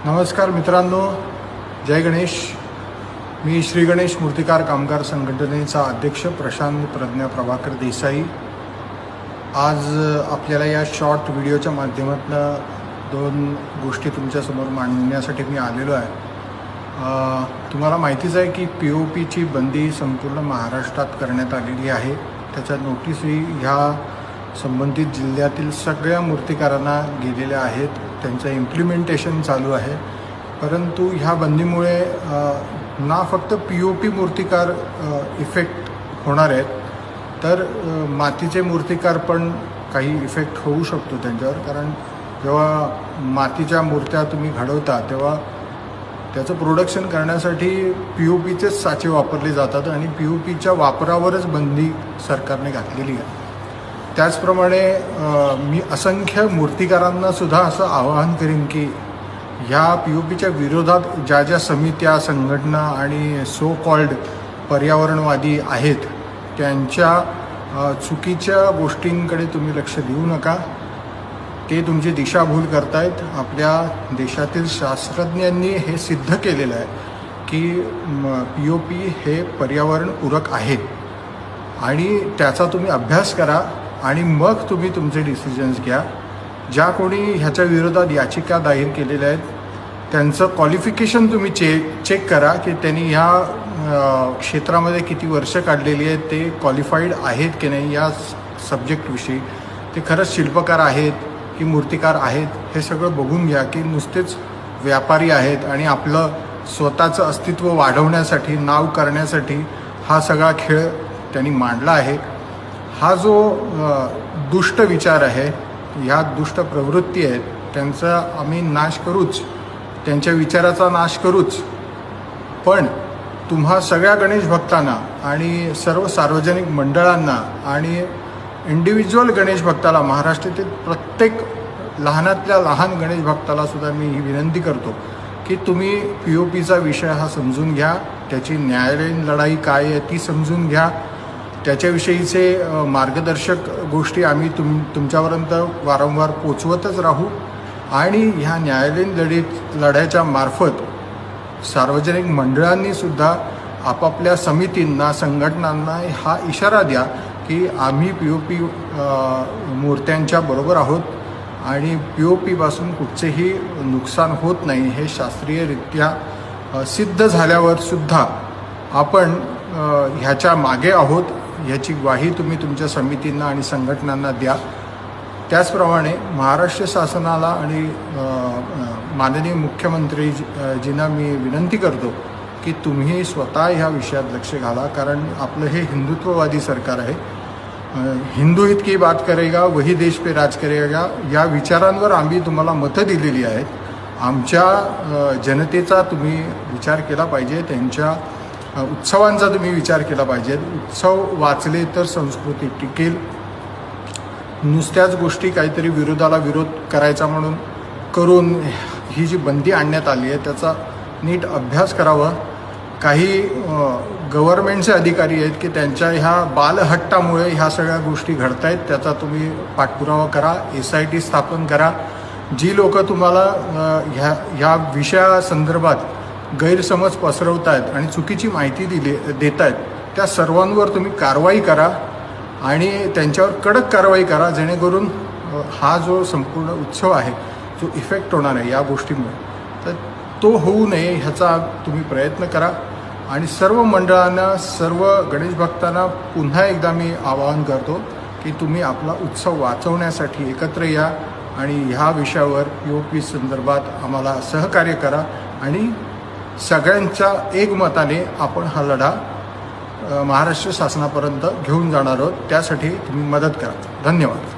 नमस्कार मित्रांनो, जय गणेश। मी श्री गणेश मूर्तिकार कामगार संघटनेचा अध्यक्ष प्रशांत प्रज्ञा प्रभाकर देसाई। आज आपल्याला या शॉर्ट व्हिडिओच्या माध्यमातून दोन गोष्टी तुमच्यासमोर मांडण्यासाठी मी आलेलो आहे। तुम्हाला माहितीच आहे की POPची बंदी संपूर्ण महाराष्ट्रात करण्यात आलेली आहे। त्याच्या नोटीसही ह्या संबंधित जिल्ह्यातील सगळ्या मूर्तिकारांना गेलेल्या आहेत। त्यांचं इम्प्लिमेंटेशन चालू आहे। परंतु ह्या बंदीमुळे ना फक्त POP मूर्तिकार इफेक्ट होणार आहेत, तर मातीचे मूर्तिकार पण काही इफेक्ट होऊ शकतो त्यांच्यावर। कारण जेव्हा मातीच्या मूर्त्या तुम्ही घडवता तेव्हा त्याचं प्रोडक्शन करण्यासाठी POPचेच साचे वापरले जातात आणि POPच्या वापरावरच बंदी सरकारने घातलेली आहे। त्याचप्रमाणे मी असंख्य मूर्तिकारांना सुद्धा असं आवाहन करीन की ह्या POPच्या विरोधात ज्या ज्या समित्या, संघटना आणि सो कॉल्ड पर्यावरणवादी आहेत त्यांच्या चुकीच्या गोष्टींकडे तुम्ही लक्ष देऊ नका। ते तुमची दिशाभूल करतायत। आपल्या देशातील शास्त्रज्ञांनी हे सिद्ध केलेलं आहे की POP हे पर्यावरणपूरक आहे आणि त्याचा तुम्ही अभ्यास करा आणि मग तुम्ही तुमचे डिसिजन्स घ्या। ज्या कोणी ह्याच्या विरोधात याचिका दायर केलेल्या आहेत त्यांचं क्वालिफिकेशन तुम्ही चेक करा की त्यांनी ह्या क्षेत्रामध्ये किती वर्ष काढलेली आहेत, ते क्वालिफाईड आहेत की नाही या सब्जेक्टविषयी, ते खरंच शिल्पकार आहेत की मूर्तिकार आहेत हे सगळं बघून घ्या। की नुसतेच व्यापारी आहेत आणि आपलं स्वतःचं अस्तित्व वाढवण्यासाठी, नाव करण्यासाठी हा सगळा खेळ त्यांनी मांडला आहे। हा जो दुष्ट विचार आहे, ह्या दुष्ट प्रवृत्ती आहेत, त्यांचा आम्ही नाश करूच, त्यांच्या विचाराचा नाश करूच। पण तुम्हा सगळ्या गणेश भक्तांना आणि सर्व सार्वजनिक मंडळांना आणि इंडिव्हिज्युअल गणेश भक्ताला, महाराष्ट्रातील प्रत्येक लहानातल्या लहान गणेश भक्ताला सुद्धा मी ही विनंती करतो की तुम्ही POPचा विषय हा समजून घ्या, त्याची न्यायालयीन लढाई काय आहे ती समजून घ्या, त्याच्याविषयीचे मार्गदर्शक गोष्टी आम्ही तुमच्यापर्यंत वारंवार पोचवतच राहू आणि ह्या न्यायालयीन लढ्याच्या मार्फत सार्वजनिक मंडळांनी सुद्धा आपापल्या समितींना, संघटनांना हा इशारा द्या की आम्ही POP मूर्त्यांच्या बरोबर आहोत आणि POPपासून कुठचेही नुकसान होत नाही हे शास्त्रीयरित्या सिद्ध झाल्यावर सुद्धा आपण ह्याच्या मागे आहोत, ह्याची ग्वाही तुम्ही तुमच्या समितींना आणि संघटनांना द्या। त्याचप्रमाणे महाराष्ट्र शासनाला आणि माननीय मुख्यमंत्रीजींना मी विनंती करतो की तुम्ही स्वतः ह्या विषयात लक्ष घाला। कारण आपलं हे हिंदुत्ववादी सरकार आहे। हिंदू हित की बात करेगा वही देश पे राज करेगा या विचारांवर आम्ही तुम्हाला मतं दिलेली आहेत। आमच्या जनतेचा तुम्ही विचार केला पाहिजे, त्यांच्या उत्सवांचा तुम्ही विचार केला पाहिजे। उत्सव वाचले तर संस्कृती टिकेल। नुसत्याच गोष्टी काहीतरी विरोधाला विरोध करायचा म्हणून करून ही जी बंदी आणण्यात आली आहे त्याचा नीट अभ्यास करावा। काही गव्हर्नमेंटचे अधिकारी आहेत की त्यांच्या ह्या बालहट्टामुळे ह्या सगळ्या गोष्टी घडत आहेत, त्याचा तुम्ही पाठपुरावा करा, SIT स्थापन करा। जी लोक तुम्हाला ह्या विषयासंदर्भात गैरसमज पसरवत आहेत आणि चुकीची माहिती देत आहेत त्या सर्वांवर तुम्ही कारवाई करा आणि त्यांच्यावर कडक कारवाई करा, जेणेकरून हा जो संपूर्ण उत्सव आहे जो इफेक्ट होणार आहे या गोष्टीमुळे, तर तो होऊ नये ह्याचा तुम्ही प्रयत्न करा। आणि सर्व मंडळांना, सर्व गणेश भक्तांना पुन्हा एकदा मी आवाहन करतो की तुम्ही आपला उत्सव वाचवण्यासाठी एकत्र या आणि ह्या विषयावर POP संदर्भात आम्हाला सहकार्य करा आणि सगळ्यांच्या एकमताने आपण हा लढा महाराष्ट्र शासनापर्यंत घेऊन जाणार आहोत। त्यासाठी तुम्ही मदत करा। धन्यवाद।